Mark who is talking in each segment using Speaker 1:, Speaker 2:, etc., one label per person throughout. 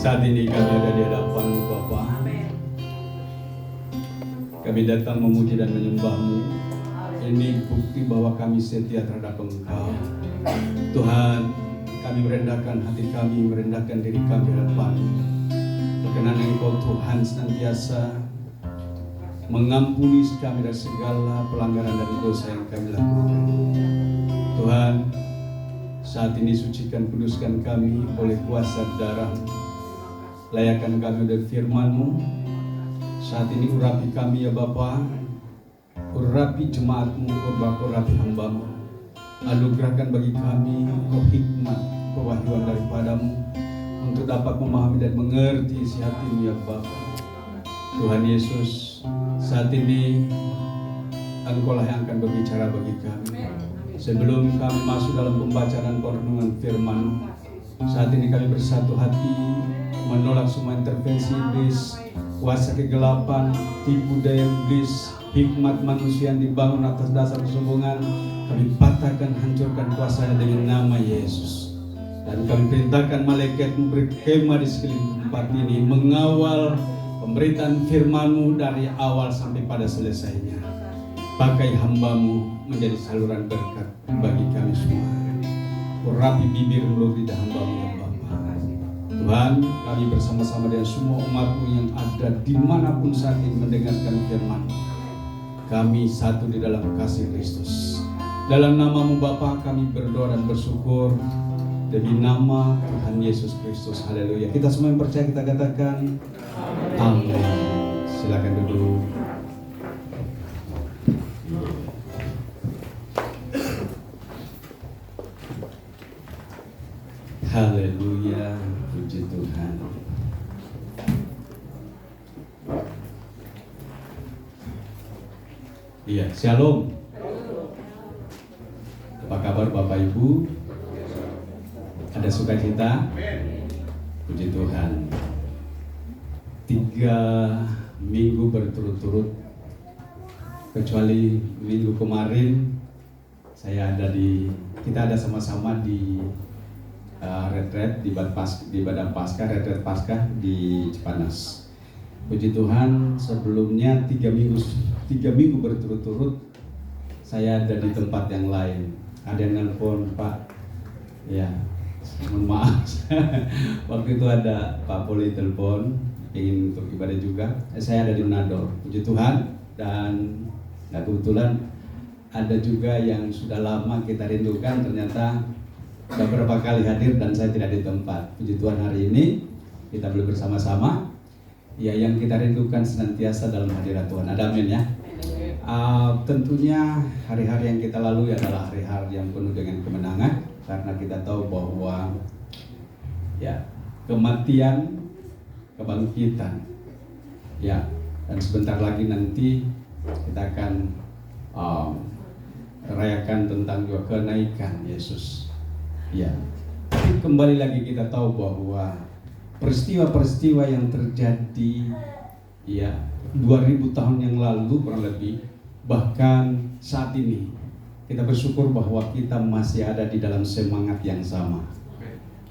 Speaker 1: Saat ini kami ada di hadapan Bapa. Kami datang memuji dan menyembah-Mu. Ini bukti bahwa kami setia terhadap Engkau. Tuhan, kami merendahkan hati kami, merendahkan diri kami di hadapan-Mu. Berkenan Engkau Tuhan senantiasa mengampuni kami dari segala pelanggaran dan dosa yang kami lakukan. Tuhan, saat ini sucikan, kuduskan kami oleh kuasa darah-Mu. Layakkan kami dari firman-Mu. Saat ini urapi kami ya Bapa, urapi jemaat-Mu, urapi hamba-Mu. Anugerahkan bagi kami hikmat, kewahyuan daripada-Mu untuk dapat memahami dan mengerti isi hati-Mu ya Bapa. Tuhan Yesus, saat ini Engkau-lah yang akan berbicara bagi kami. Sebelum kami masuk dalam pembacaan dan perenungan firman-Mu, saat ini kami bersatu hati menolak semua intervensi iblis, kuasa kegelapan, tipu daya iblis, hikmat manusia yang dibangun atas dasar kesombongan. Kami patahkan, hancurkan kuasanya dengan nama Yesus. Dan kami perintahkan malaikat berkemah di sekeliling tempat ini, mengawal pemberitaan firman-Mu dari awal sampai pada selesainya. Pakai hamba-Mu menjadi saluran berkat bagi kami semua. Urapi bibir mulut lidah hamba-Mu ya Bapa. Tuhan, kami bersama-sama dengan semua umat-Mu yang ada dimanapun saat ini mendengarkan firman. Kami satu di dalam kasih Kristus. Dalam nama-Mu Bapa kami berdoa dan bersyukur demi nama Tuhan Yesus Kristus. Haleluya. Kita semua yang percaya kita katakan amin. Silakan duduk. Haleluya, puji Tuhan. Iya, shalom. Apa kabar Bapak Ibu? Ada sukacita? Puji Tuhan. 3 minggu berturut-turut, kecuali minggu kemarin kita ada sama-sama di retret di Badan Paskah, retret Paskah di Cipanas. Puji Tuhan, sebelumnya 3 minggu berturut-turut saya ada di tempat yang lain. Ada yang nelpon, Pak, ya mohon maaf. Waktu itu ada Pak Poli telepon ingin untuk ibadah juga. Saya ada di Manado. Puji Tuhan. Dan kebetulan ada juga yang sudah lama kita rindukan, ternyata beberapa kali hadir dan saya tidak di tempat. Puji Tuhan, hari ini kita boleh bersama-sama. Ya, yang kita rindukan senantiasa dalam hadirat Tuhan. Ada amin ya. Tentunya hari-hari yang kita lalui adalah hari-hari yang penuh dengan kemenangan, karena kita tahu bahwa ya kematian, kebangkitan, ya, dan sebentar lagi nanti kita akan rayakan tentang juga kenaikan Yesus. Ya, tapi kembali lagi kita tahu bahwa peristiwa-peristiwa yang terjadi ya 2000 tahun yang lalu kurang lebih, bahkan saat ini kita bersyukur bahwa kita masih ada di dalam semangat yang sama.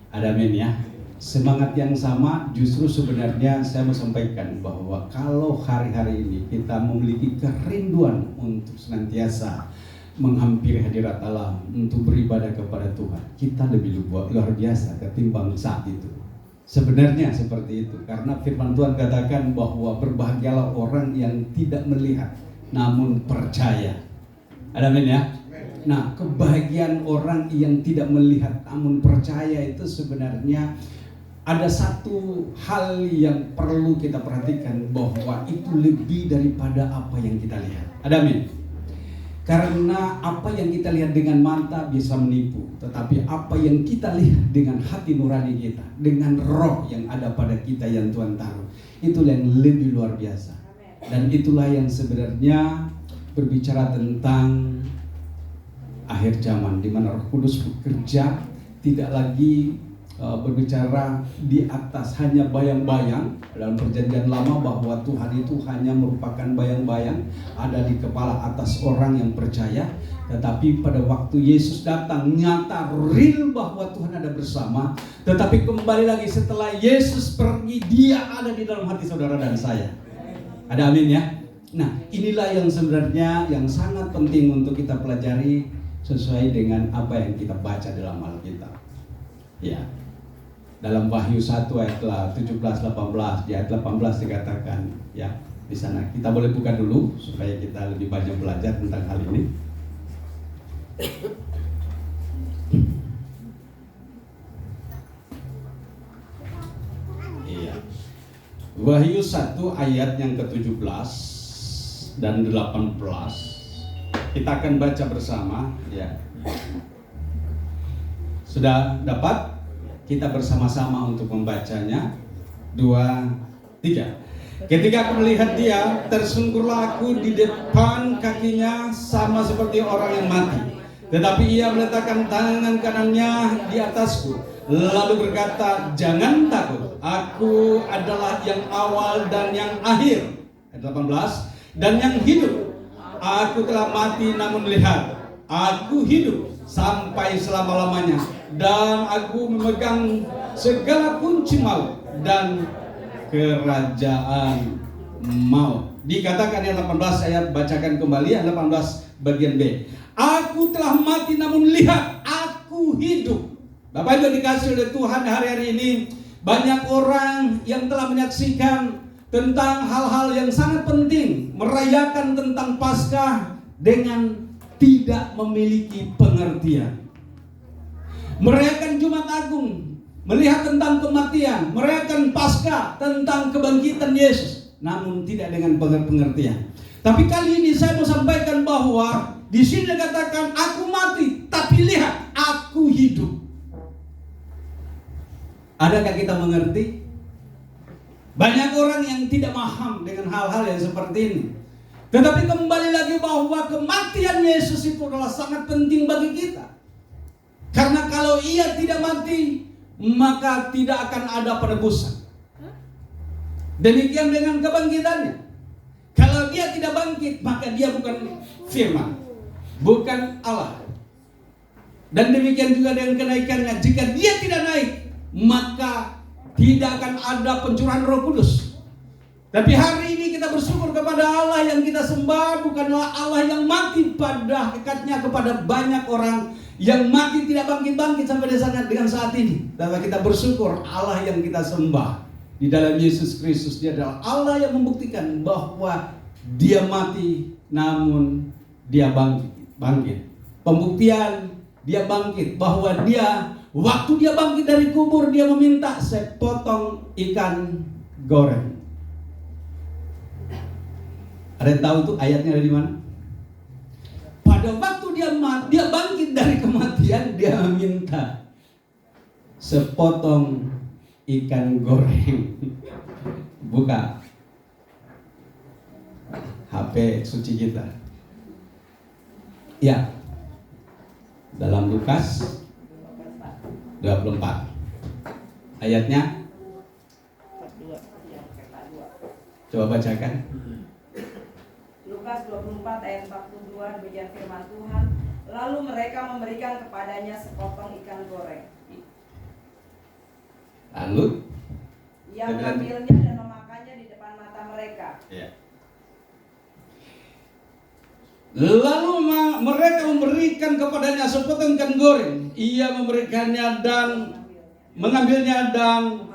Speaker 1: Ada amin ya. Semangat yang sama. Justru sebenarnya saya mau sampaikan bahwa kalau hari-hari ini kita memiliki kerinduan untuk senantiasa menghampiri hadirat Allah, untuk beribadah kepada Tuhan, kita lebih luar biasa ketimbang saat itu. Sebenarnya seperti itu, karena firman Tuhan katakan bahwa berbahagialah orang yang tidak melihat namun percaya. Ada amin ya. Nah, kebahagiaan orang yang tidak melihat namun percaya itu sebenarnya ada satu hal yang perlu kita perhatikan, bahwa itu lebih daripada apa yang kita lihat. Ada amin. Karena apa yang kita lihat dengan mata bisa menipu, tetapi apa yang kita lihat dengan hati nurani kita, dengan roh yang ada pada kita yang Tuhan taruh, itulah yang lebih luar biasa. Dan itulah yang sebenarnya berbicara tentang akhir zaman, di mana Roh Kudus bekerja, tidak lagi berbicara di atas hanya bayang-bayang. Dalam perjanjian lama bahwa Tuhan itu hanya merupakan bayang-bayang ada di kepala atas orang yang percaya. Tetapi pada waktu Yesus datang, nyata real bahwa Tuhan ada bersama. Tetapi kembali lagi setelah Yesus pergi, dia ada di dalam hati saudara dan saya. Ada amin ya? Nah, inilah yang sebenarnya yang sangat penting untuk kita pelajari sesuai dengan apa yang kita baca dalam Alkitab. Ya. Dalam Wahyu 1 ayat 17-18, di ayat 18 dikatakan ya, di sana kita boleh buka dulu supaya kita lebih banyak belajar tentang hal ini. Iya. Wahyu 1 ayat yang ke-17 dan 18. Kita akan baca bersama ya. Sudah dapat? Kita bersama-sama untuk membacanya. 2, 3. Ketika aku melihat dia, tersungkurlah aku di depan kakinya sama seperti orang yang mati. Tetapi ia meletakkan tangan kanannya di atasku, lalu berkata, jangan takut, aku adalah yang awal dan yang akhir. Ayat 18. Dan yang hidup. Aku telah mati namun lihat, aku hidup sampai selama-lamanya, dan aku memegang segala kunci maut dan kerajaan maut. Dikatakan yang 18, saya bacakan kembali yang 18 bagian B. Aku telah mati namun lihat, aku hidup. Bapak Ibu dikasih oleh Tuhan, hari-hari ini banyak orang yang telah menyaksikan tentang hal-hal yang sangat penting, merayakan tentang Paskah dengan tidak memiliki pengertian. Merayakan Jumat Agung, melihat tentang kematian, merayakan Paskah tentang kebangkitan Yesus, namun tidak dengan pengertian. Tapi kali ini saya mau sampaikan bahwa di sini dikatakan aku mati, tapi lihat aku hidup. Adakah kita mengerti? Banyak orang yang tidak paham dengan hal-hal yang seperti ini. Tetapi kembali lagi bahwa kematian Yesus itu adalah sangat penting bagi kita. Karena kalau ia tidak mati, maka tidak akan ada penebusan. Demikian dengan kebangkitannya. Kalau dia tidak bangkit, maka dia bukan firman, bukan Allah. Dan demikian juga dengan kenaikannya. Jika dia tidak naik, maka tidak akan ada pencurahan Roh Kudus. Tapi hari ini kita bersyukur kepada Allah yang kita sembah bukanlah Allah yang mati. Pada hakikatnya kepada banyak orang yang mati tidak bangkit-bangkit sampai dengan saat ini. Dan kita bersyukur Allah yang kita sembah di dalam Yesus Kristus, dia adalah Allah yang membuktikan bahwa dia mati namun dia bangkit. Pembuktian dia bangkit, bahwa dia waktu dia bangkit dari kubur, dia meminta sepotong ikan goreng. Ada yang tahu itu ayatnya dari mana? Pada waktu dia bangkit dari kematian, dia meminta sepotong ikan goreng. Buka HP suci kita. Ya. Dalam Lukas 24. Ayatnya coba bacakan.
Speaker 2: Lukas 24 ayat 42, demikian firman Tuhan. Lalu mereka memberikan kepadanya sepotong ikan goreng.
Speaker 1: Lalu
Speaker 2: ia mengambilnya dan memakannya di depan mata mereka.
Speaker 1: Ya. Lalu mereka memberikan kepadanya sepotong ikan goreng. Ia memberikannya dan mengambilnya dan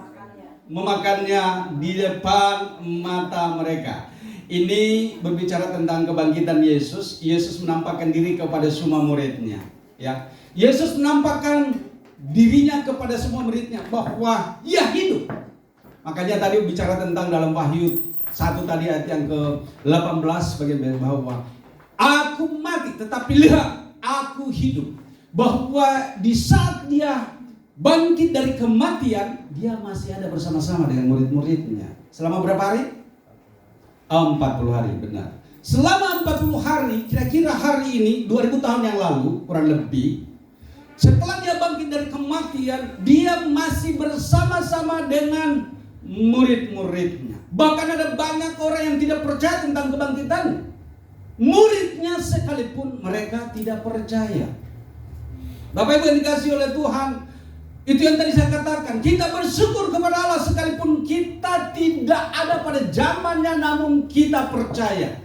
Speaker 1: memakannya di depan mata mereka. Ini berbicara tentang kebangkitan Yesus. Yesus menampakkan diri kepada semua muridnya. Ya, Yesus menampakkan dirinya kepada semua muridnya bahwa ia hidup. Makanya tadi bicara tentang dalam Wahyu 1 tadi ayat yang ke-18 bagian bahwa aku mati tetapi lihat aku hidup. Bahwa di saat dia bangkit dari kematian, dia masih ada bersama-sama dengan murid-muridnya. Selama berapa hari? 40 hari, benar. Selama 40 hari, kira-kira hari ini 2000 tahun yang lalu kurang lebih,
Speaker 3: Setelah dia bangkit dari kematian, dia masih bersama-sama dengan murid-muridnya. Bahkan ada banyak orang yang tidak percaya tentang kebangkitan. Muridnya sekalipun mereka tidak percaya. Bapak Ibu yang dikasihi oleh Tuhan, itu yang tadi saya katakan, kita bersyukur kepada Allah sekalipun kita tidak ada pada zamannya, namun kita percaya.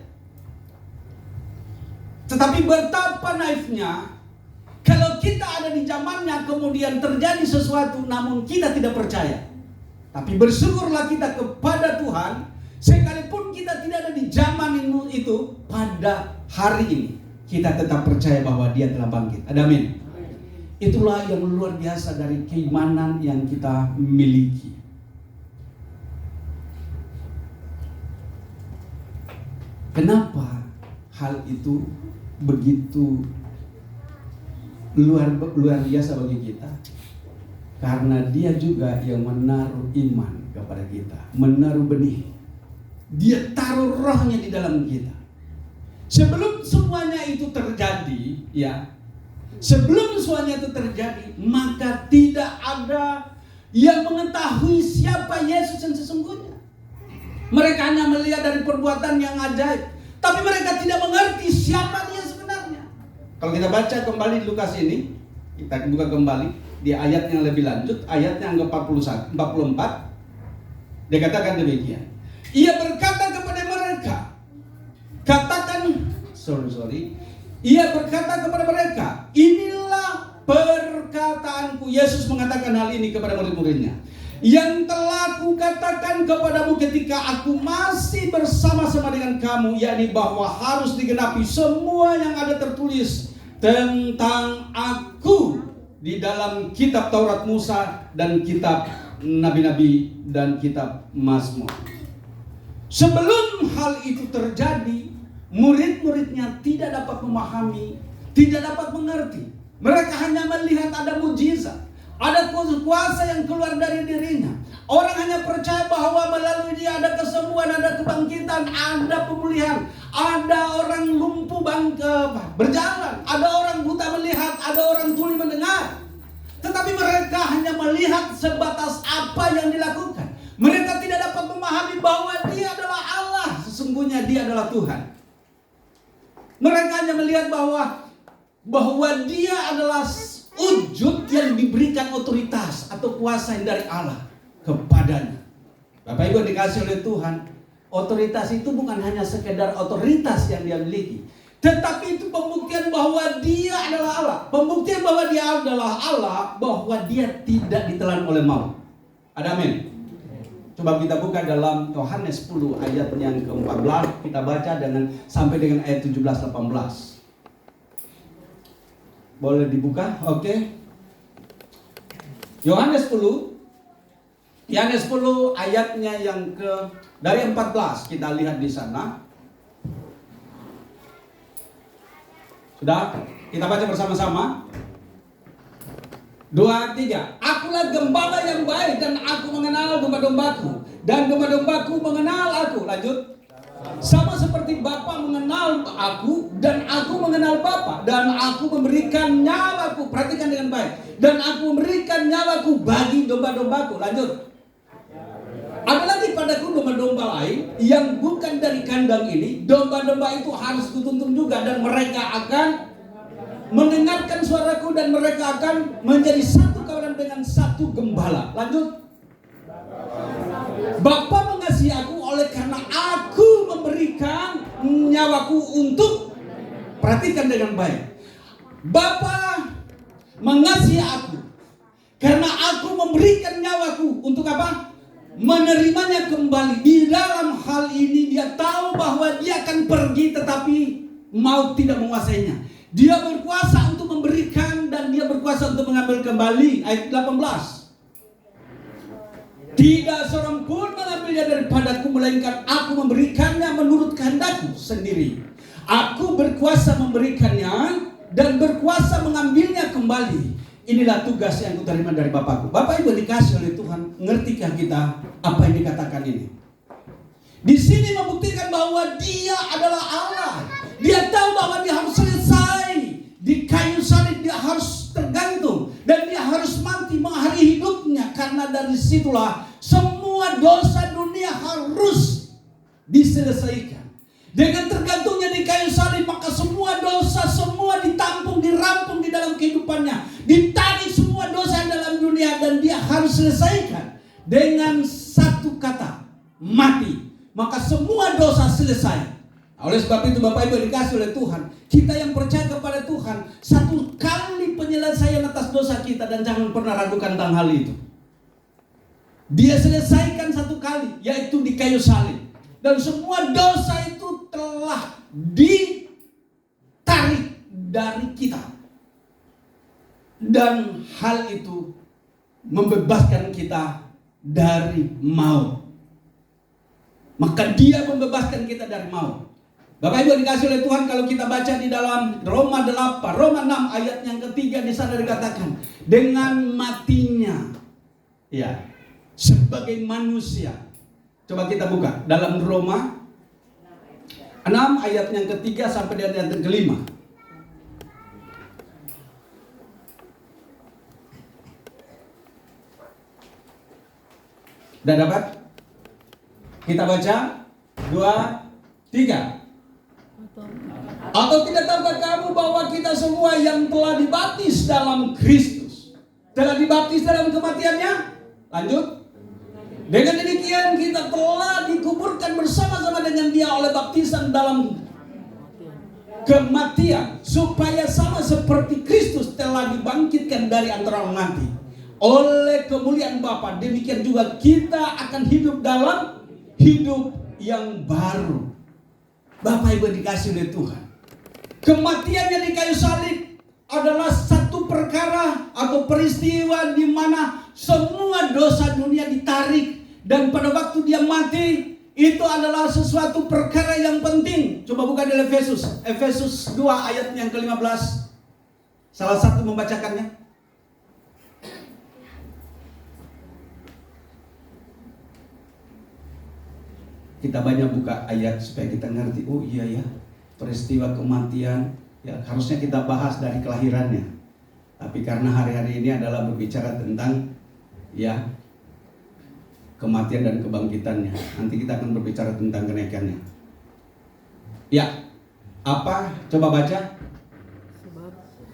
Speaker 3: Tetapi betapa naifnya kalau kita ada di zamannya kemudian terjadi sesuatu namun kita tidak percaya. Tapi bersyukurlah kita kepada Tuhan sekalipun kita tidak ada di zaman itu, pada hari ini kita tetap percaya bahwa Dia telah bangkit. Amin. Itulah yang luar biasa dari keimanan yang kita miliki. Kenapa hal itu begitu luar biasa bagi kita? Karena Dia juga yang menaruh iman kepada kita, menaruh benih. Dia taruh rohnya di dalam kita. Sebelum semuanya itu terjadi, sebelum semuanya itu terjadi, maka tidak ada yang mengetahui siapa Yesus yang sesungguhnya. Mereka hanya melihat dari perbuatan yang ajaib, tapi mereka tidak mengerti siapa Dia sebenarnya. Kalau kita baca kembali Lukas ini, kita buka kembali di ayat yang lebih lanjut, ayat yang ke-44, dia katakan demikian. Ia berkata kepada mereka, Ia berkata kepada mereka, inilah perkataanku. Yesus mengatakan hal ini kepada murid-muridnya, yang telah kukatakan kepadamu ketika aku masih bersama-sama dengan kamu, yakni bahwa harus digenapi semua yang ada tertulis tentang aku di dalam kitab Taurat Musa dan kitab Nabi-Nabi dan kitab Mazmur. Sebelum hal itu terjadi, murid-muridnya tidak dapat memahami, tidak dapat mengerti. Mereka hanya melihat ada mujizat, ada kuasa yang keluar dari dirinya. Orang hanya percaya bahwa melalui Dia ada kesembuhan, ada kebangkitan, ada pemulihan, ada orang lumpuh berjalan, ada orang buta melihat, ada orang tuli mendengar. Tetapi mereka hanya melihat sebatas apa yang dilakukan. Mereka tidak dapat memahami bahwa Dia adalah Allah, sesungguhnya Dia adalah Tuhan. Mereka hanya melihat bahwa Dia adalah wujud yang diberikan otoritas atau kuasa yang dari Allah kepadanya. Bapak Ibu dikasih oleh Tuhan, otoritas itu bukan hanya sekedar otoritas yang Dia miliki, tetapi itu pembuktian bahwa Dia adalah Allah. Pembuktian bahwa Dia adalah Allah, bahwa Dia tidak ditelan oleh maut. Ada amin. Coba kita buka dalam Yohanes 10 ayat yang ke-14, kita baca sampai dengan ayat 17-18. Boleh dibuka? Oke. Yohanes 10 ayatnya yang dari 14 kita lihat di sana. Sudah? Kita baca bersama-sama. 2, 3. Akulah gembala yang baik dan aku mengenal domba-dombaku dan domba-dombaku mengenal aku. Lanjut. Sama seperti Bapa mengenal aku dan aku mengenal Bapa, dan aku memberikan nyawaku. Perhatikan dengan baik. Dan aku memberikan nyawaku bagi domba-dombaku. Lanjut. Ada lagi padaku domba-domba lain yang bukan dari kandang ini. Domba-domba itu harus kutuntun juga, dan mereka akan mendengarkan suaraku, dan mereka akan menjadi satu kawanan dengan satu gembala. Lanjut. Bapa mengasihi aku oleh karena aku memberikan nyawaku untuk, perhatikan dengan baik. Bapa mengasihi aku karena aku memberikan nyawaku untuk apa? Menerimanya kembali. Di dalam hal ini Dia tahu bahwa Dia akan pergi, tetapi maut tidak menguasainya. Dia berkuasa untuk memberikan dan Dia berkuasa untuk mengambil kembali. Ayat 18. Tidak seorang pun mengambilnya daripadaku, melainkan aku memberikannya menurut kehendakku sendiri. Aku berkuasa memberikannya dan berkuasa mengambilnya kembali. Inilah tugas yang kuterima dari Bapakku. Bapak Ibu dikasih oleh Tuhan, ngertikah kita apa yang dikatakan ini? Di sini membuktikan bahwa Dia adalah Allah. Dia tahu bahwa Dia harus selesai di kayu salib, Dia harus tergantung. dan dia harus mati mengakhiri hidupnya. Karena dari situlah semua dosa dunia harus diselesaikan. Dengan tergantungnya di kayu salib, maka semua dosa semua ditampung, dirampung di dalam kehidupannya, ditarik semua dosa dalam dunia, dan dia harus selesaikan dengan satu kata, mati. Maka semua dosa selesai. Oleh sebab itu Bapak Ibu dikasih oleh Tuhan, kita yang percaya kepada Tuhan, satu kali penyelesaian atas dosa kita, dan jangan pernah ragukan tentang hal itu. Dia selesaikan satu kali, yaitu di kayu salib. Dan semua dosa itu telah ditarik dari kita. Dan hal itu membebaskan kita dari maut. Maka dia membebaskan kita dari maut. Bapak Ibu dikasih oleh Tuhan, kalau kita baca di dalam Roma 6 ayat yang ketiga, di sana dikatakan dengan matinya ya sebagai manusia. Coba kita buka dalam Roma 6 ayat yang ketiga sampai dengan ayat yang kelima. Sudah dapat? Kita baca 2, 3. Atau tidak tahukah kamu bahwa kita semua yang telah dibaptis dalam Kristus telah dibaptis dalam kematiannya? Lanjut. Dengan demikian kita telah dikuburkan bersama-sama dengan dia oleh baptisan dalam kematian, supaya sama seperti Kristus telah dibangkitkan dari antara orang mati oleh kemuliaan Bapa, demikian juga kita akan hidup dalam hidup yang baru. Bapak Ibu dikasih oleh Tuhan, kematiannya di kayu salib adalah satu perkara atau peristiwa di mana semua dosa dunia ditarik. Dan pada waktu dia mati, itu adalah sesuatu perkara yang penting. Coba buka di Efesus 2 ayat yang ke-15. Salah satu membacakannya. Kita banyak buka ayat supaya kita ngerti. Oh iya ya, peristiwa kematian ya harusnya kita bahas dari kelahirannya. Tapi karena hari-hari ini adalah berbicara tentang ya kematian dan kebangkitannya, nanti kita akan berbicara tentang kenaikannya. Ya, apa? Coba baca.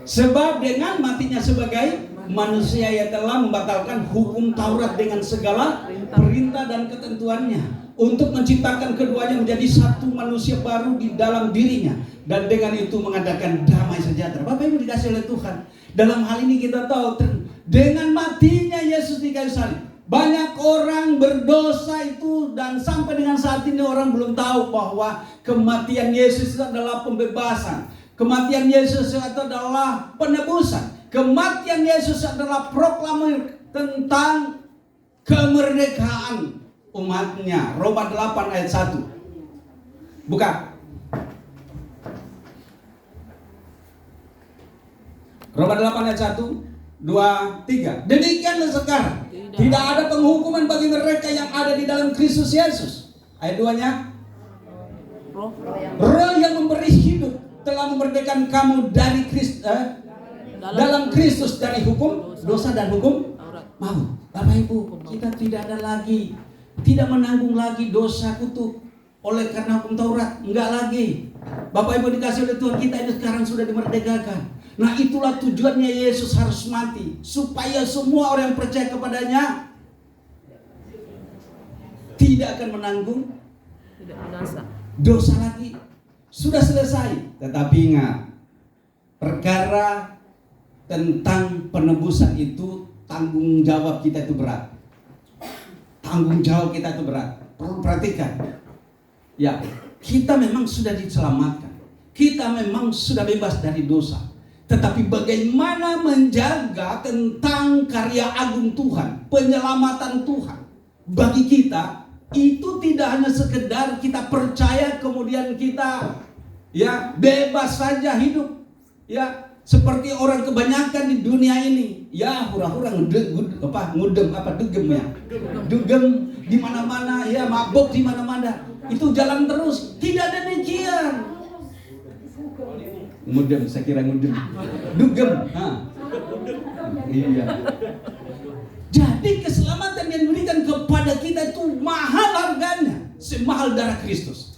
Speaker 3: Sebab dengan matinya sebagai manusia ia telah membatalkan hukum Taurat dengan segala perintah dan ketentuannya, untuk menciptakan keduanya menjadi satu manusia baru di dalam dirinya, dan dengan itu mengadakan damai sejahtera. Bapak Ibu dikasih oleh Tuhan, dalam hal ini kita tahu dengan matinya Yesus di kayu salib, banyak orang berdosa itu, dan sampai dengan saat ini orang belum tahu bahwa kematian Yesus itu adalah pembebasan. Kematian Yesus itu adalah penebusan. Kematian Yesus adalah proklamasi tentang kemerdekaan umatnya. Roma 8 ayat 1. Buka. Roma 8 ayat 1, 2, 3. Demikianlah sekarang tidak ada penghukuman bagi mereka yang ada di dalam Kristus Yesus. Ayat 2-nya. Roh yang memberi hidup telah memerdekakan kamu dari dalam Kristus dari hukum dosa dan hukum maut. Bapak Ibu, kita tidak ada lagi, tidak menanggung lagi dosa kutuk oleh karena hukum Taurat. Enggak lagi. Bapak Ibu dikasih oleh Tuhan, kita ini sekarang sudah dimerdekakan. Nah itulah tujuannya Yesus harus mati, supaya semua orang yang percaya kepadanya tidak akan menanggung dosa lagi. Sudah selesai. Tetapi ingat, perkara tentang penebusan itu tanggung jawab kita itu berat. Tanggung jawab kita itu berat. Perlu perhatikan. Ya, kita memang sudah diselamatkan. Kita memang sudah bebas dari dosa. Tetapi bagaimana menjaga tentang karya agung Tuhan, penyelamatan Tuhan bagi kita, itu tidak hanya sekedar kita percaya kemudian kita ya bebas saja hidup ya seperti orang kebanyakan di dunia ini, ya hura-hura dugem di mana-mana, ya mabuk di mana-mana, itu jalan terus. Tidak demikian. Ngudem, saya kira ngudem. Dugem. Iya. Jadi keselamatan yang diberikan kepada kita itu mahal harganya, semahal darah Kristus.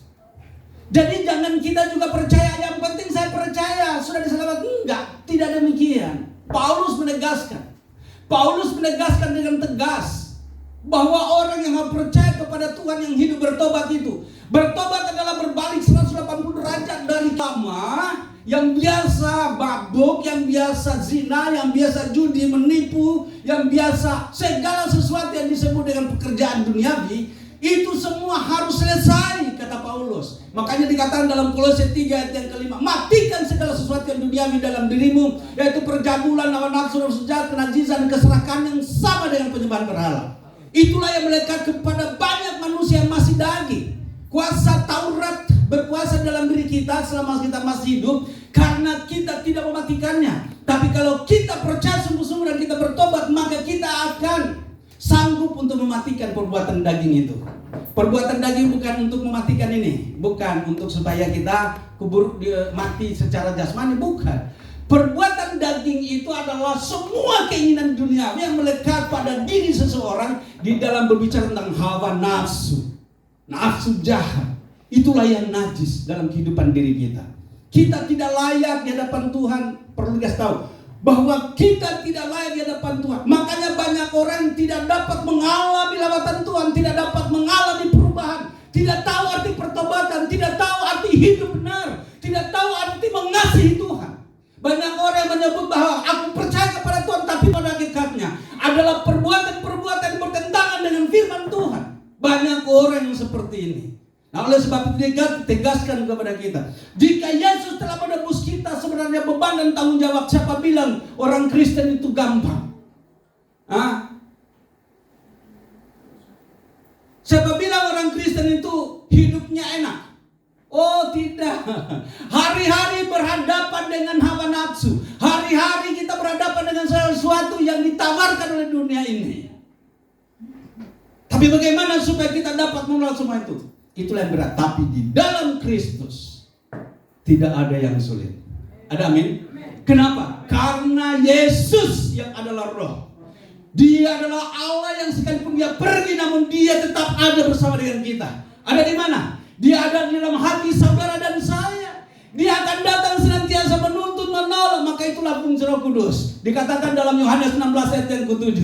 Speaker 3: Jadi jangan kita juga percaya, yang penting saya percaya sudah diselamatkan. Enggak, tidak demikian. Paulus menegaskan dengan tegas bahwa orang yang percaya kepada Tuhan yang hidup bertobat itu, bertobat adalah berbalik 180 derajat dari lama yang biasa mabuk, yang biasa zina, yang biasa judi, menipu, yang biasa segala sesuatu yang disebut dengan pekerjaan duniawi. Itu semua harus selesai, kata Paulus. Makanya dikatakan dalam Kolose 3 ayat yang kelima, matikan segala sesuatu yang duniawi dalam dirimu, yaitu perjamulan, hawa nafsu, sejat, kenajisan, keserakahan yang sama dengan penyembahan berhala. Itulah yang melekat kepada banyak manusia yang masih daging. Kuasa Taurat berkuasa dalam diri kita selama kita masih hidup, karena kita tidak mematikannya. Tapi kalau kita percaya sungguh-sungguh dan kita bertobat, maka kita akan sanggup untuk mematikan perbuatan daging itu. Perbuatan daging bukan untuk mematikan ini, bukan untuk supaya kita mati secara jasmani, bukan. Perbuatan daging itu adalah semua keinginan duniawi yang melekat pada diri seseorang di dalam berbicara tentang hawa nafsu, nafsu jahat. Itulah yang najis dalam kehidupan diri kita. Kita tidak layak di hadapan Tuhan. Perlu dikasih tahu bahwa kita tidak layak di hadapan Tuhan. Makanya banyak orang yang tidak dapat mengalami lawatan Tuhan, tidak dapat mengalami perubahan, tidak tahu arti pertobatan, tidak tahu arti hidup benar, tidak tahu arti mengasihi Tuhan. Banyak orang yang menyebut bahwa aku percaya kepada Tuhan, tapi pada hakikatnya adalah perbuatan-perbuatan yang bertentangan dengan firman Tuhan. Banyak orang yang seperti ini. Nah, oleh sebab itu ditegaskan kepada kita, jika Yesus telah menebus kita, sebenarnya beban dan tanggung jawab. Siapa bilang orang Kristen itu gampang? Siapa bilang orang Kristen itu hidupnya enak? Oh tidak. Hari-hari berhadapan dengan hawa nafsu. Hari-hari kita berhadapan dengan sesuatu yang ditawarkan oleh dunia ini. Tapi bagaimana supaya kita dapat menolak semua itu? Itulah yang berat. Tapi di dalam Kristus tidak ada yang sulit. Ada amin? Kenapa? Karena Yesus yang adalah roh. Dia adalah Allah yang sekalipun dia pergi, namun dia tetap ada bersama dengan kita. Ada di mana? Dia ada di dalam hati saudara dan saya. Dia akan datang senantiasa menuntun, menolong. Maka itulah fungsi Roh Kudus. Dikatakan dalam Yohanes 16 ayat yang ke-7.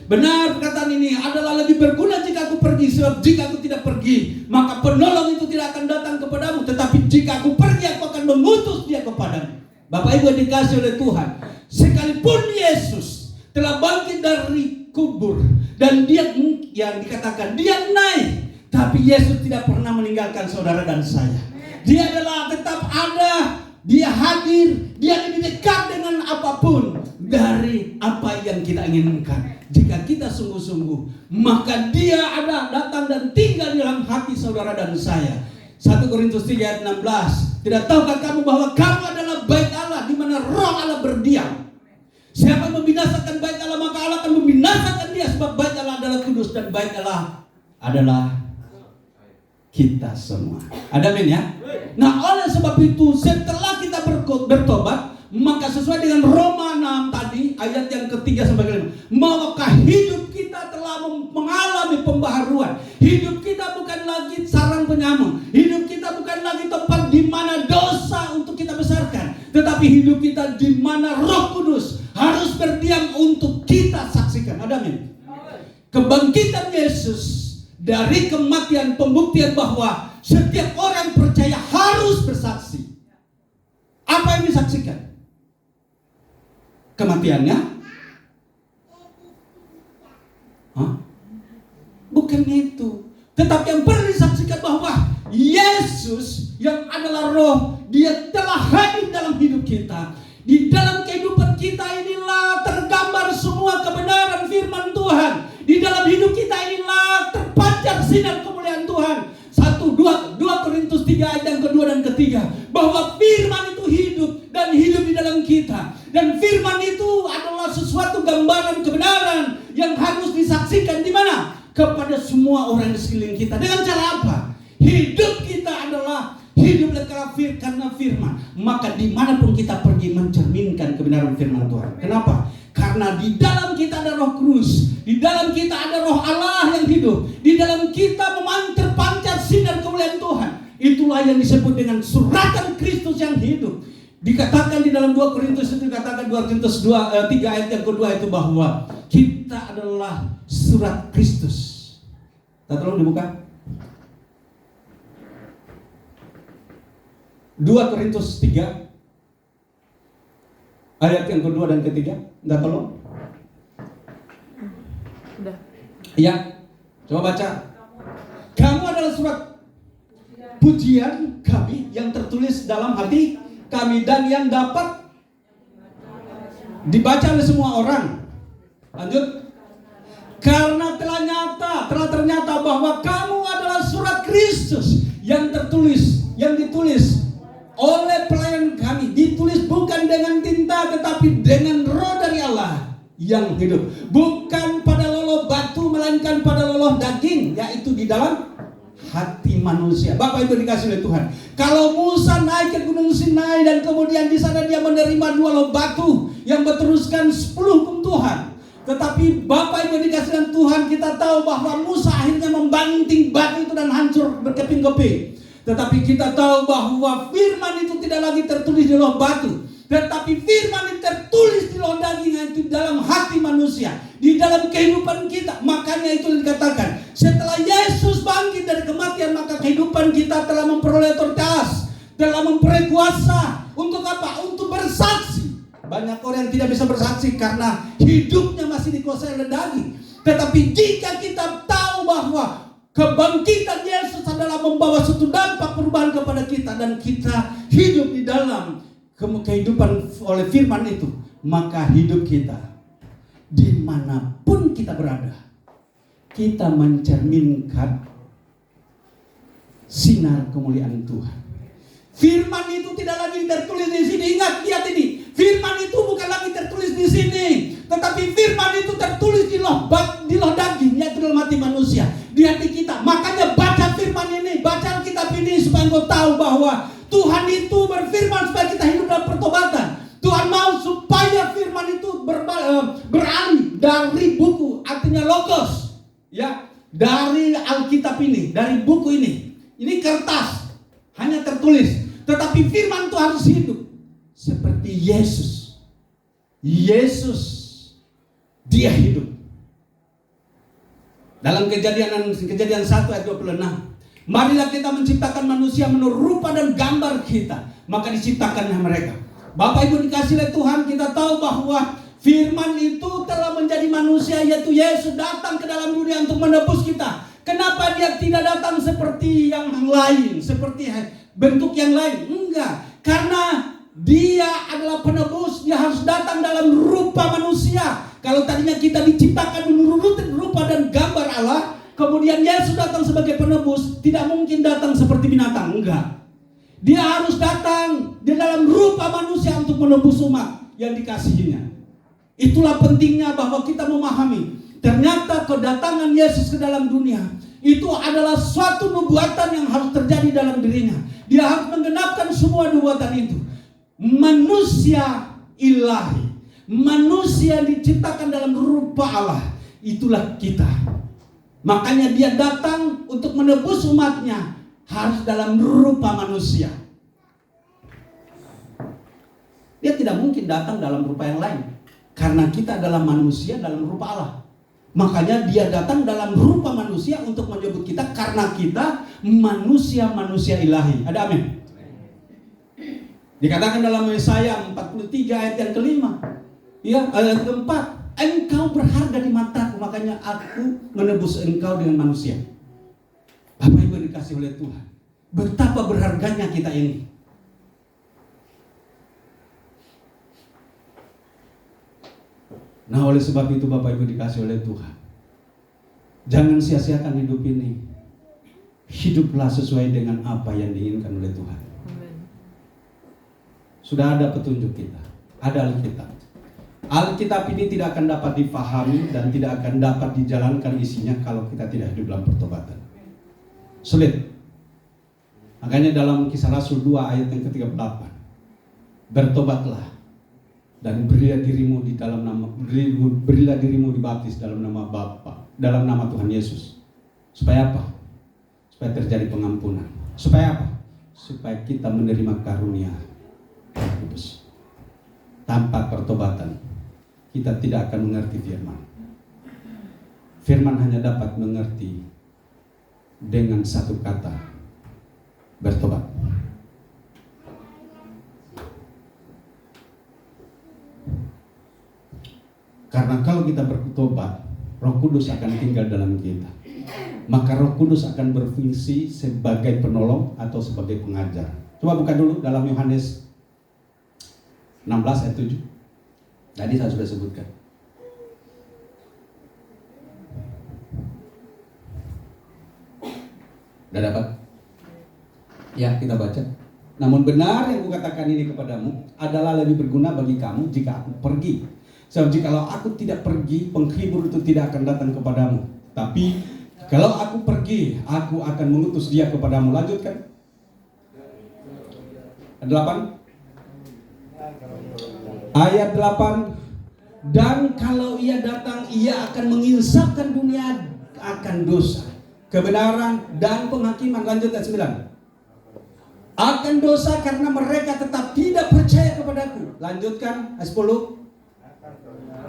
Speaker 3: Benar perkataan ini adalah lebih berguna jika aku pergi. Sebab jika aku tidak pergi, maka penolong itu tidak akan datang kepadamu. Tetapi jika aku pergi, aku akan mengutus dia kepadamu. Bapak Ibu yang dikasih oleh Tuhan, sekalipun Yesus telah bangkit dari kubur, dan dia yang dikatakan dia naik, tapi Yesus tidak pernah meninggalkan saudara dan saya. Dia adalah tetap ada, dia hadir, dia lebih dekat dengan apapun dari apa yang kita inginkan. Jika kita sungguh-sungguh, maka dia ada, datang dan tinggal di dalam hati saudara dan saya. 1 Korintus 3 ayat 16. Tidak tahukah kamu bahwa kamu adalah bait Allah, di mana roh Allah berdiam? Siapa yang membinasakan bait Allah, maka Allah akan membinasakan dia. Sebab bait Allah adalah kudus, dan bait Allah adalah kita semua. Ada amin ya? Nah, oleh sebab itu setelah kita bertobat, maka sesuai dengan Roma 6 tadi ayat yang ketiga sampai kelima, maka hidup kita telah mengalami pembaharuan. Hidup kita bukan lagi sarang penyamun. Hidup kita bukan lagi tempat di mana dosa untuk kita besarkan, tetapi hidup kita di mana Roh Kudus harus berdiam untuk kita saksikan. Ada amin? Kebangkitan Yesus dari kematian, pembuktian bahwa setiap orang percaya harus bersaksi. Apa yang disaksikan? Kematiannya? Bukan itu. Tetapi yang perlu disaksikan bahwa Yesus yang adalah roh, dia telah hadir dalam hidup kita. Di dalam kehidupan kita inilah tergambar semua kebenaran firman Tuhan. Di dalam hidup kita inilah terpancar sinar kemuliaan Tuhan. 2 Korintus 3 ayat yang kedua dan ketiga, bahwa firman itu hidup dan hidup di dalam kita. Dan firman itu adalah sesuatu gambaran kebenaran yang harus disaksikan di mana? Kepada semua orang di sekeliling kita. Dengan cara apa? Hidup kita adalah hidup karena firman. Maka dimanapun kita pergi mencerminkan kebenaran firman Tuhan. Kenapa? Karena di dalam kita ada Roh Kudus, di dalam kita ada Roh Allah yang hidup, di dalam kita terpancar sinar kemuliaan Tuhan. Itulah yang disebut dengan suratan Kristus yang hidup. Dikatakan di dalam 2 Korintus itu, dikatakan 2 Korintus 3 ayat yang kedua itu bahwa kita adalah surat Kristus. Tolong dibuka. 2 Korintus 3 ayat yang kedua dan ketiga. Enggak, tolong.
Speaker 4: Udah.
Speaker 3: Ya, coba baca. Kamu adalah surat pujian kami yang tertulis dalam hati kami dan yang dapat dibaca oleh semua orang. Lanjut. Karena telah ternyata bahwa kamu adalah surat Kristus yang ditulis oleh pelayan kami, ditulis bukan dengan tinta tetapi dengan Roh dari Allah yang hidup, bukan pada loloh batu melainkan pada loloh daging, yaitu di dalam hati manusia. Bapak Ibu dikasih oleh Tuhan, kalau Musa naik ke Gunung Sinai dan kemudian di sana dia menerima 2 loh batu yang berteruskan 10 hukum Tuhan, tetapi Bapak Ibu dikasih oleh Tuhan, kita tahu bahwa Musa akhirnya membanting batu itu dan hancur berkeping-keping. Tetapi kita tahu bahwa firman itu tidak lagi tertulis di loh batu, tetapi firman itu tertulis di loh daging, yaitu dalam hati manusia, di dalam kehidupan kita. Makanya itu dikatakan, setelah Yesus bangkit dari kematian, maka kehidupan kita telah memperoleh otoritas, telah memperoleh kuasa. Untuk apa? Untuk bersaksi. Banyak orang yang tidak bisa bersaksi karena hidupnya masih dikuasai oleh daging. Tetapi jika kita tahu bahwa kebangkitan Yesus adalah membawa suatu dampak perubahan kepada kita, dan kita hidup di dalam kehidupan oleh firman itu, maka hidup kita dimanapun kita berada, kita mencerminkan sinar kemuliaan Tuhan. Firman itu tidak lagi tertulis di sini. Ingat, lihat ini. Firman itu bukan lagi tertulis di sini, tetapi firman itu tertulis di loh daging, yaitu dalam hati manusia, di hati kita. Makanya baca firman ini, baca kitab ini supaya engkau tahu bahwa Tuhan itu berfirman supaya kita hidup dalam pertobatan. Tuhan mau supaya firman itu beralih dari buku, artinya logos, ya, dari Alkitab ini, dari buku ini. Ini kertas, hanya tertulis. Tetapi firman itu harus hidup. Seperti Yesus. Dia hidup. Dalam kejadian 1 ayat 26. Marilah kita menciptakan manusia menurut rupa dan gambar kita, maka diciptakanlah mereka. Bapak Ibu dikasih oleh Tuhan, kita tahu bahwa firman itu telah menjadi manusia, yaitu Yesus datang ke dalam dunia untuk menebus kita. Kenapa dia tidak datang seperti yang lain, seperti bentuk yang lain? Enggak, karena dia adalah penebus. Dia harus datang dalam rupa manusia. Kalau tadinya kita diciptakan menurut rupa dan gambar Allah, kemudian Yesus datang sebagai penebus, tidak mungkin datang seperti binatang. Enggak, dia harus datang di dalam rupa manusia untuk menebus umat yang dikasihinya. Itulah pentingnya bahwa kita memahami, ternyata kedatangan Yesus ke dalam dunia itu adalah suatu nubuatan yang harus terjadi dalam dirinya. Dia harus menggenapkan semua nubuatan itu. Manusia ilahi, manusia diciptakan dalam rupa Allah, itulah kita. Makanya dia datang untuk menebus umatnya, harus dalam rupa manusia. Dia tidak mungkin datang dalam rupa yang lain, karena kita adalah manusia dalam rupa Allah. Makanya dia datang dalam rupa manusia untuk menyebut kita, karena kita manusia-manusia ilahi. Ada amin? Dikatakan dalam Yesaya 43 ayat yang kelima, ya, ayat keempat, engkau berharga di mataku, makanya aku menebus engkau dengan manusia. Bapak Ibu dikasih oleh Tuhan, betapa berharganya kita ini. Nah, oleh sebab itu Bapak Ibu dikasih oleh Tuhan, jangan sia-siakan hidup ini. Hiduplah sesuai dengan apa yang diinginkan oleh Tuhan. Sudah ada petunjuk kita, ada Alkitab. Alkitab ini tidak akan dapat dipahami dan tidak akan dapat dijalankan isinya kalau kita tidak hidup dalam pertobatan. Sulit. Makanya dalam Kisah Rasul 2 ayat yang ke-38, bertobatlah dan berilah dirimu di dalam nama, berilah dirimu dibaptis dalam nama Bapa, dalam nama Tuhan Yesus. Supaya apa? Supaya terjadi pengampunan. Supaya apa? Supaya kita menerima karunia Roh Kudus. Tanpa pertobatan kita tidak akan mengerti firman. Firman hanya dapat mengerti dengan satu kata, bertobat. Karena kalau kita bertobat, Roh Kudus akan tinggal dalam kita. Maka Roh Kudus akan berfungsi sebagai penolong atau sebagai pengajar. Coba buka dulu dalam Yohanes 16 ayat 7. Tadi saya sudah sebutkan. Sudah dapat? Ya, kita baca. Namun benar yang kukatakan ini kepadamu adalah lebih berguna bagi kamu jika aku pergi. Sebab jikalau aku tidak pergi, penghibur itu tidak akan datang kepadamu. Tapi kalau aku pergi, aku akan mengutus dia kepadamu. Lanjutkan. 8. Ayat 8. Dan kalau ia datang, ia akan menginsafkan dunia akan dosa, kebenaran, dan penghakiman. Lanjut ayat 9. Akan dosa karena mereka tetap tidak percaya kepadaku. Lanjutkan ayat 10.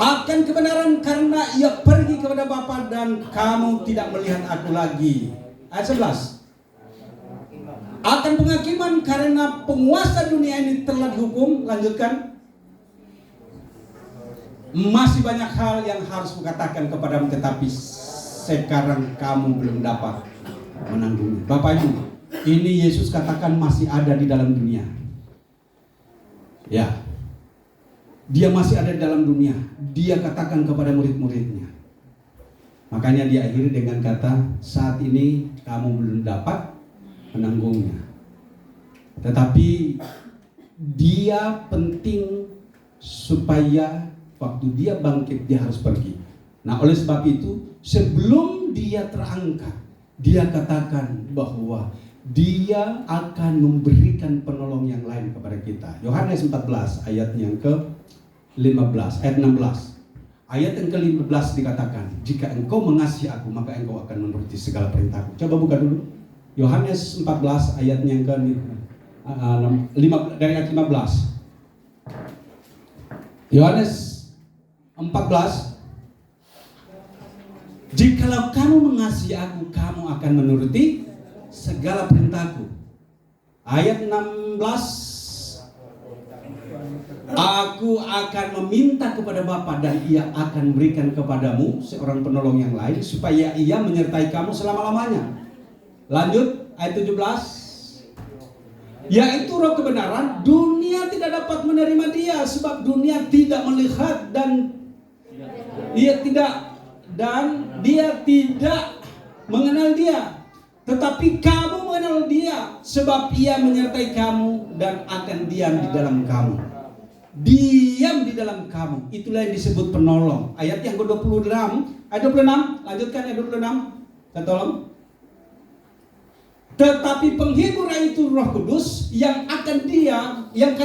Speaker 3: Akan kebenaran karena ia pergi kepada Bapa dan kamu tidak melihat aku lagi. Ayat 11. Akan penghakiman karena penguasa dunia ini telah dihukum. Lanjutkan. Masih banyak hal yang harus kukatakan kepadamu, tetapi sekarang kamu belum dapat menanggungnya. Bapak Ibu, ini Yesus katakan masih ada di dalam dunia. Ya, dia masih ada di dalam dunia. Dia katakan kepada murid-muridnya. Makanya dia akhiri dengan kata, saat ini kamu belum dapat menanggungnya. Tetapi dia penting supaya waktu dia bangkit dia harus pergi. Nah, oleh sebab itu sebelum dia terangkat, dia katakan bahwa dia akan memberikan penolong yang lain kepada kita. Yohanes 14 ayat yang ke-15, ayat 16. Ayat yang ke-15 dikatakan, jika engkau mengasihi aku, maka engkau akan menuruti segala perintahku. Coba buka dulu. Yohanes 14 ayat yang ke-15 dari ayat 15. Yohanes 14. Jikalau kamu mengasihi aku, kamu akan menuruti segala perintahku. Ayat 16. Aku akan meminta kepada Bapa dan ia akan memberikan kepadamu seorang penolong yang lain supaya ia menyertai kamu selama-lamanya. Lanjut ayat 17. Yaitu roh kebenaran, dunia tidak dapat menerima dia sebab dunia tidak melihat dan dia tidak mengenal dia. Tetapi kamu mengenal dia sebab ia menyertai kamu dan akan diam di dalam kamu. Diam di dalam kamu, itulah yang disebut penolong. Ayat yang ke-26, ayat 26, lanjutkan ayat 26. Saya tolong. Tetapi penghibur itu Roh Kudus yang akan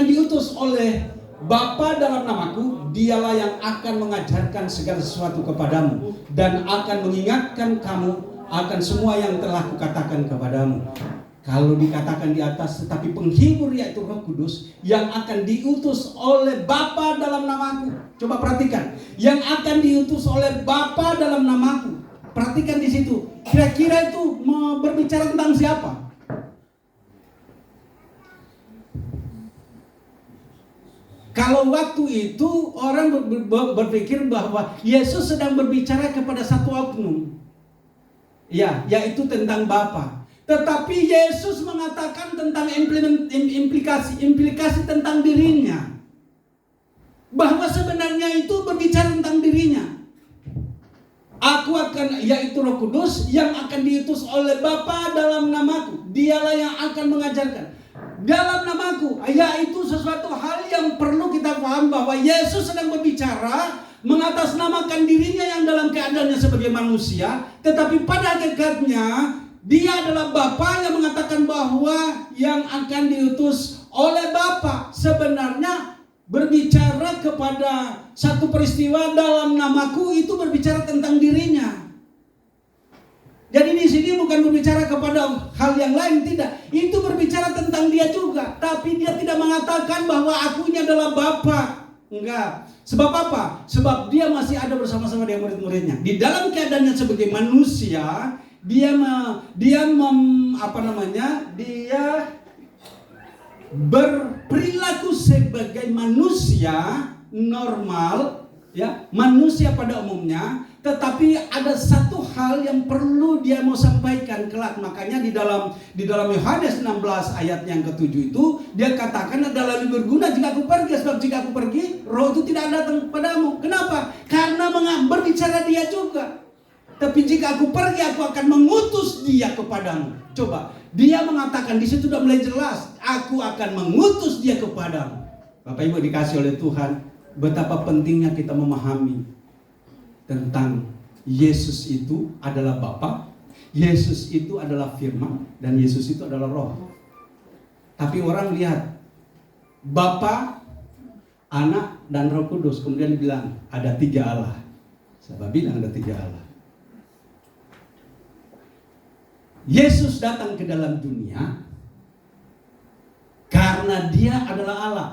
Speaker 3: diutus oleh Bapa dalam namaku, dialah yang akan mengajarkan segala sesuatu kepadamu dan akan mengingatkan kamu akan semua yang telah kukatakan kepadamu. Kalau dikatakan di atas, tetapi penghibur yaitu Roh Kudus yang akan diutus oleh Bapa dalam namaku. Coba perhatikan, yang akan diutus oleh Bapa dalam namaku. Perhatikan di situ. Kira-kira itu berbicara tentang siapa? Kalau waktu itu orang berpikir bahwa Yesus sedang berbicara kepada satu oknum. Ya, yaitu tentang Bapa. Tetapi Yesus mengatakan tentang implikasi tentang dirinya. Bahwa sebenarnya itu berbicara tentang dirinya. Aku akan, yaitu Roh Kudus yang akan diutus oleh Bapa dalam namaku. Dialah yang akan mengajarkan. Dalam namaku, yaitu sesuatu hal yang perlu kita paham bahwa Yesus sedang berbicara mengatasnamakan dirinya yang dalam keadaannya sebagai manusia. Tetapi pada hakikatnya dia adalah Bapa yang mengatakan bahwa yang akan diutus oleh Bapa. Sebenarnya berbicara kepada satu peristiwa dalam namaku, itu berbicara tentang dirinya. Jadi di sini bukan berbicara kepada hal yang lain, tidak. Itu berbicara tentang dia juga. Tapi dia tidak mengatakan bahwa akunya adalah Bapa. Enggak. Sebab apa? Sebab dia masih ada bersama-sama dengan murid-muridnya. Di dalam keadaannya sebagai manusia, dia berperilaku sebagai manusia normal, ya, manusia pada umumnya. Tetapi ada satu hal yang perlu dia mau sampaikan kelak. Makanya di dalam Yohanes 16 ayat yang ke-7 itu dia katakan, adalah lebih berguna jika aku pergi, sebab jika aku pergi, roh itu tidak datang kepadamu. Kenapa? Karena berbicara dia juga. Tapi jika aku pergi, aku akan mengutus dia kepadamu. Coba, dia mengatakan di situ sudah mulai jelas, aku akan mengutus dia kepadamu. Bapak Ibu dikasih oleh Tuhan, betapa pentingnya kita memahami tentang Yesus itu adalah Bapa, Yesus itu adalah Firman, dan Yesus itu adalah Roh. Tapi orang lihat Bapa, Anak, dan Roh Kudus, kemudian bilang ada 3 Allah. Siapa bilang ada 3 Allah? Yesus datang ke dalam dunia karena dia adalah Allah.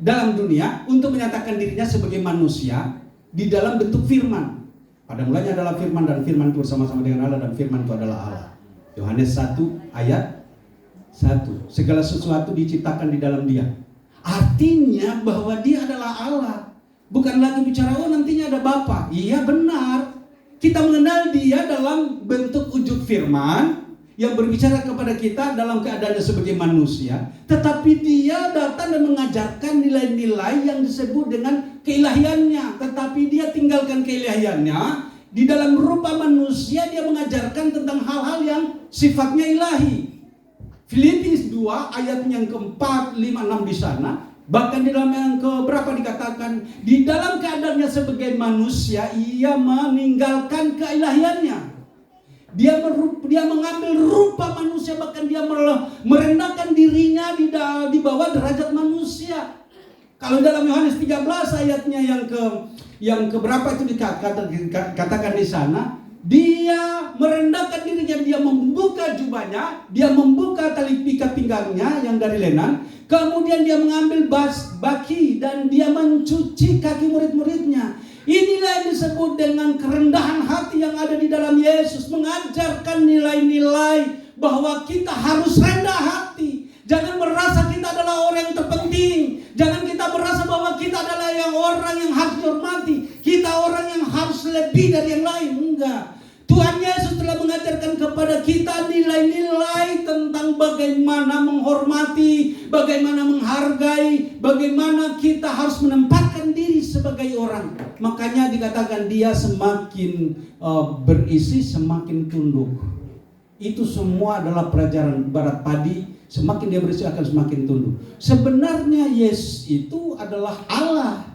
Speaker 3: Dalam dunia untuk menyatakan dirinya sebagai manusia di dalam bentuk firman. Pada mulanya adalah firman, dan firman itu bersama-sama dengan Allah, dan firman itu adalah Allah. Yohanes 1 ayat 1. Segala sesuatu diciptakan di dalam dia. Artinya bahwa dia adalah Allah. Bukan lagi bicara nantinya ada Bapa. Iya benar. Kita mengenal dia dalam bentuk wujud firman yang berbicara kepada kita dalam keadaannya sebagai manusia, tetapi dia datang dan mengajarkan nilai-nilai yang disebut dengan keilahiannya. Tetapi dia tinggalkan keilahiannya, di dalam rupa manusia dia mengajarkan tentang hal-hal yang sifatnya ilahi. Filipi 2 ayat yang ke-4, 5, 6 di sana. Bahkan di dalam yang keberapa dikatakan, di dalam keadaannya sebagai manusia ia meninggalkan keilahiannya. Dia mengambil rupa manusia, bahkan dia merendahkan dirinya di bawah derajat manusia. Kalau dalam Yohanes 13 ayatnya yang keberapa itu dikatakan di sana, dia merendahkan dirinya, dia membuka jubahnya, dia membuka tali ikat pinggangnya yang dari lenan, kemudian dia mengambil baki dan dia mencuci kaki murid-muridnya. Inilah yang disebut dengan kerendahan hati yang ada di dalam Yesus, mengajarkan nilai-nilai bahwa kita harus rendah hati. Jangan merasa kita adalah orang yang terpenting. Jangan kita merasa bahwa kita adalah orang yang harus dihormati. Kita orang yang harus lebih dari yang lain. Enggak. Tuhan Yesus telah mengajarkan kepada kita nilai-nilai tentang bagaimana menghormati, bagaimana menghargai, bagaimana kita harus menempatkan diri sebagai orang. Makanya dikatakan dia semakin berisi, semakin tunduk. Itu semua adalah pelajaran barat padi. Semakin dia berisi akan semakin tunduk. Sebenarnya Yesus itu adalah Allah.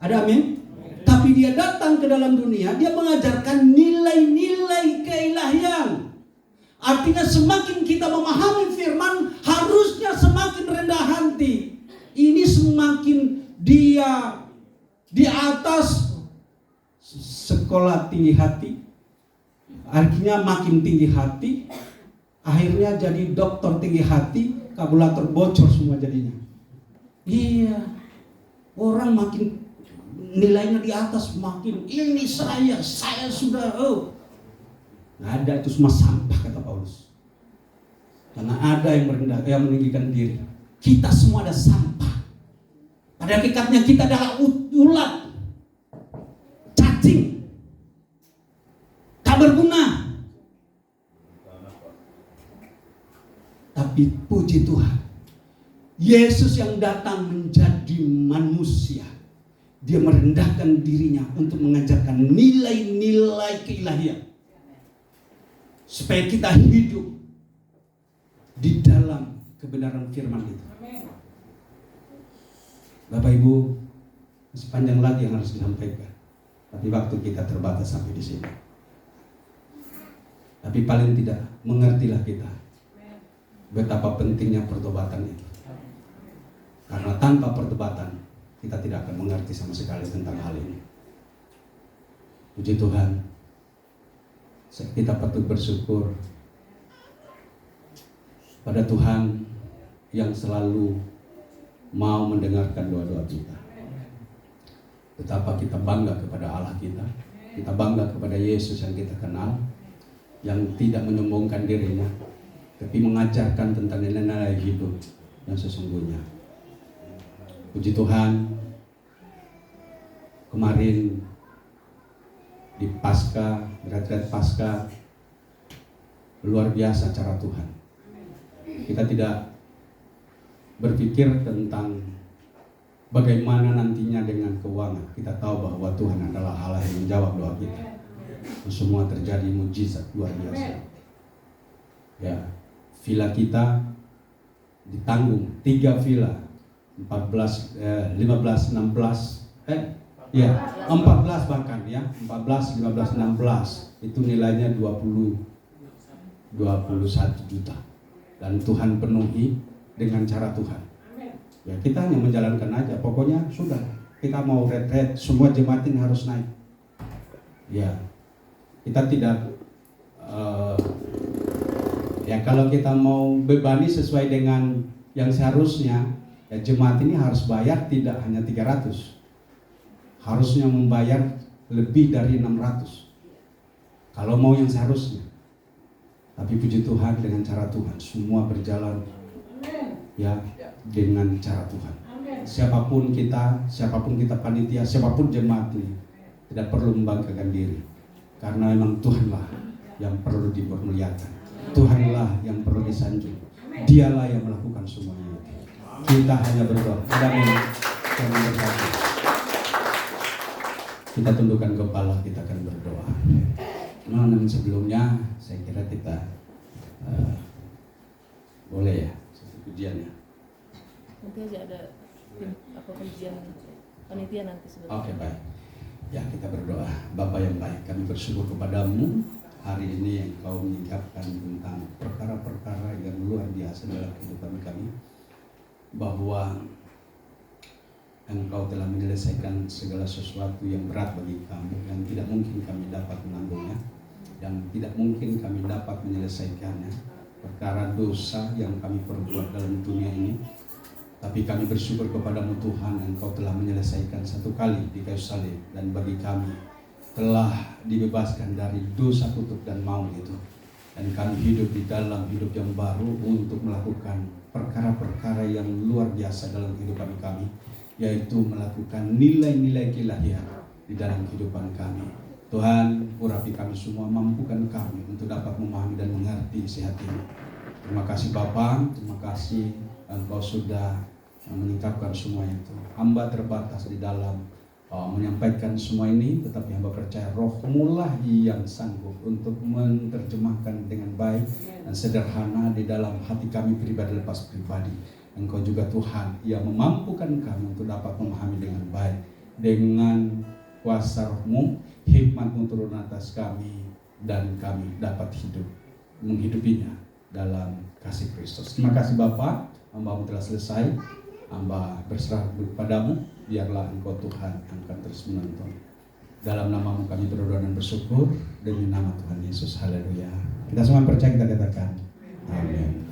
Speaker 3: Ada amin? Tapi dia datang ke dalam dunia, dia mengajarkan nilai-nilai keilahian. Artinya semakin kita memahami firman, harusnya semakin rendah hati. Ini semakin dia di atas sekolah tinggi hati. Artinya makin tinggi hati, akhirnya jadi dokter tinggi hati, kabulator bocor semua jadinya. Iya, orang makin nilainya di atas, makin ini saya sudah nggak ada, itu semua sampah kata Paulus. Karena ada yang meninggikan diri. Kita semua ada sampah. Pada hakikatnya kita adalah ulat, cacing, tak berguna. Tapi puji Tuhan, Yesus yang datang menjadi manusia, dia merendahkan dirinya untuk mengajarkan nilai-nilai keilahian, supaya kita hidup di dalam kebenaran firman itu. Bapak Ibu, masih panjang lagi yang harus disampaikan, tapi waktu kita terbatas sampai di sini. Tapi paling tidak mengertilah kita betapa pentingnya pertobatan itu. Karena tanpa perdebatan kita tidak akan mengerti sama sekali tentang hal ini. Puji Tuhan, kita patut bersyukur pada Tuhan yang selalu mau mendengarkan doa-doa kita. Betapa kita bangga kepada Allah kita. Kita bangga kepada Yesus yang kita kenal, yang tidak menyombongkan dirinya, tapi mengajarkan tentang nilai-nilai hidup yang sesungguhnya. Puji Tuhan, kemarin di Paskah, berat-berat Paskah, luar biasa cara Tuhan. Kita tidak berpikir tentang bagaimana nantinya dengan keuangan. Kita tahu bahwa Tuhan adalah Allah yang menjawab doa kita. Semua terjadi mujizat luar biasa. Ya, villa kita ditanggung 3 villa 14, 15, 16, 14 bahkan ya, 14, 15, 16 itu nilainya 21 juta. Dan Tuhan penuhi dengan cara Tuhan. Ya, kita hanya menjalankan aja. Pokoknya sudah, kita mau retret, semua jemaat ini harus naik. Ya, kita tidak ya kalau kita mau bebani sesuai dengan yang seharusnya, ya jemaat ini harus bayar tidak hanya 300. Harusnya membayar lebih dari 600. Kalau mau yang seharusnya. Tapi puji Tuhan, dengan cara Tuhan semua berjalan ya dengan cara Tuhan. Siapapun kita panitia, siapapun jemaat ini tidak perlu membanggakan diri, karena memang Tuhanlah yang perlu dipermuliakan, Tuhanlah yang perlu disanjung, Dialah yang melakukan semuanya. Kita hanya berdoa. Kita tundukkan kepala, kita akan berdoa. Namun sebelumnya saya kira kita boleh ya satu pujian ya.
Speaker 4: Nanti aja ada pujian panitia nanti sebentar.
Speaker 3: Oke, baik. Ya, kita berdoa. Bapa yang baik, kami bersyukur kepadamu hari ini Engkau menyingkapkan tentang perkara-perkara yang luar biasa dalam kehidupan kami, bahwa Engkau telah menyelesaikan segala sesuatu yang berat bagi kami, yang tidak mungkin kami dapat menanggungnya, yang tidak mungkin kami dapat menyelesaikannya, perkara dosa yang kami perbuat dalam dunia ini. Tapi kami bersyukur kepadamu Tuhan, Engkau telah menyelesaikan satu kali di kayu salib, dan bagi kami telah dibebaskan dari dosa, kutuk dan maut itu, dan kami hidup di dalam hidup yang baru untuk melakukan perkara-perkara yang luar biasa dalam kehidupan kami, yaitu melakukan nilai-nilai ilahiah di dalam kehidupan kami. Tuhan, urapi kami semua, mampukan kami untuk dapat memahami dan mengerti isi hati-Mu. Terima kasih Bapa, terima kasih Engkau sudah menyingkapkan semua itu. Hamba terbatas di dalam menyampaikan semua ini, tetapi hamba percaya Roh-Mu lah yang sanggup untuk menerjemahkan dengan baik dan sederhana di dalam hati kami pribadi lepas pribadi. Engkau juga Tuhan yang memampukan kami untuk dapat memahami dengan baik. Dengan kuasa Roh-Mu, hikmat-Mu turun atas kami, dan kami dapat hidup menghidupinya dalam kasih Kristus. Terima kasih Bapa, hamba-Mu telah selesai. Hamba berserah kepadamu, biarlah Engkau Tuhan yang akan terus menonton. Dalam nama-Mu kami berdoa dan bersyukur, demi nama Tuhan Yesus. Haleluya. Kita semua percaya, kita katakan amin.